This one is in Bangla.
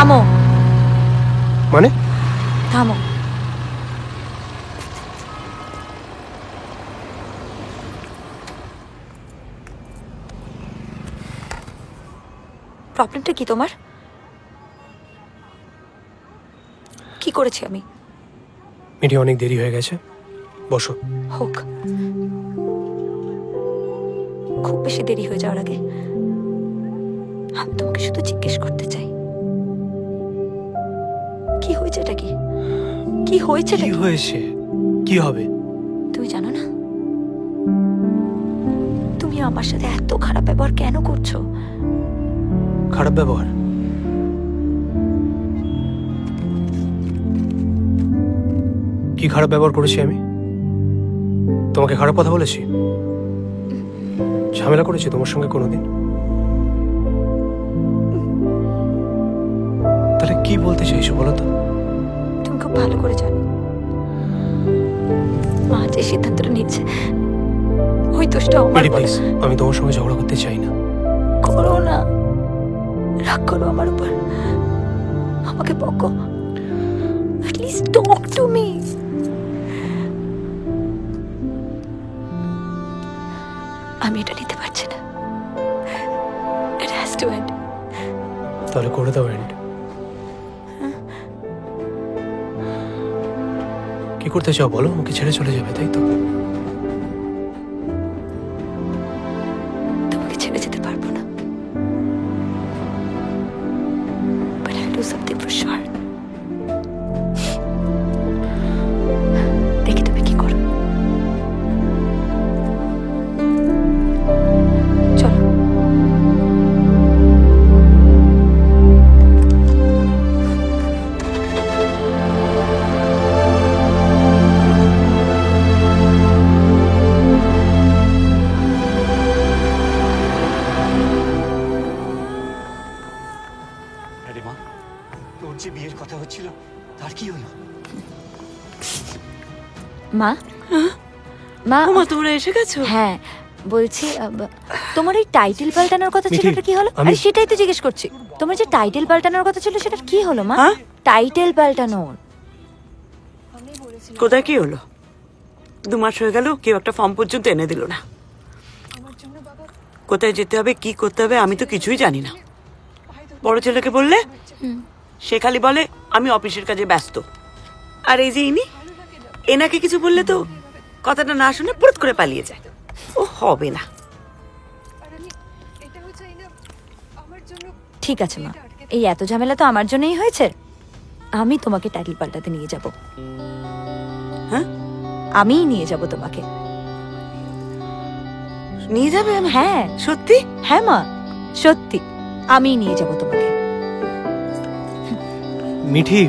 থামো। মানে? থামো। প্রবলেমটা কি তোমার? কি করেছি আমি? মিঠি, অনেক দেরি হয়ে গেছে, বসো। হোক, খুব বেশি দেরি হয়ে যাওয়ার আগে আমি তোমাকে শুধু জিজ্ঞেস করতে চাই, কি হয়েছে? এটা কি? কি হয়েছে? কি হয়েছে? কি হবে? তুমি জানো না? তুমি আমার সাথে এত খারাপ ব্যবহার কেন করছো? খারাপ ব্যবহার? কি খারাপ ব্যবহার করেছি আমি? তোমাকে খারাপ কথা বলেছি? ঝামেলা করেছি তোমার সঙ্গে কোনোদিন? তাহলে কি বলতে চাইছো বলো তো? তুমি খুব ভালো করে জানো মা যে সিদ্ধান্তটা নিচ্ছে ওই দোষটা আমার। প্লিজ, আমি তোমার সঙ্গে ঝগড়া করতে চাই না। করো না, রাগ করো আমার উপর, আমাকে বকো, at least talk to me. আমি এটা নিতে পারছি না, it has to end. তাহলে করে দাও এন্ড। কি করতে চাও বলো? আমাকে ছেড়ে চলে যাবে, তাই তো? তোমাকে ছেড়ে যেতে পারবো না, but I'll do something for sure. দেখি তুমি কি করো। চলো। আরে মা, তোর যে বিয়ের কথা হচ্ছিল তার কি হলো? মা, মা, ওমা তোমরা এসে গেছো? হ্যাঁ বলছি, তোমার এই টাইটেল পাল্টানোর কথা ছিল, মিঠি, এটা কি হলো? আমি- আরে সেটাই তো জিজ্ঞেস করছি, তোমার যে টাইটেল পাল্টানোর কথা ছিল সেটা কি হলো মা? হ্যাঁ? টাইটেল পাল্টানোর কোথায় কি হলো? 2 মাস হয়ে গেল, কেউ একটা ফর্ম পর্যন্ত এনে দিল না। কোথায় যেতে হবে, কি করতে হবে, আমি তো কিছুই জানি না। বড় ছেলেকে বললে সে খালি বলে আমি অফিসের কাজে ব্যস্ত। আর এই যে ইনি, এনাকে কিছু বললে তো কথাটা না শুনে পুরুত করে পালিয়ে যায়। ও হবে না। ঠিক আছে মা, এই এত ঝামেলা তো আমার জন্যই হয়েছে। আমি তোমাকে টাইটেল পাল্টাতে নিয়ে যাব। হ্যাঁ, আমিই নিয়ে যাব তোমাকে। নিয়ে যাবে আমাকে? হ্যাঁ সত্যি? হ্যাঁ মা, সত্যি আমিই নিয়ে যাব তোমাকে। মিঠি,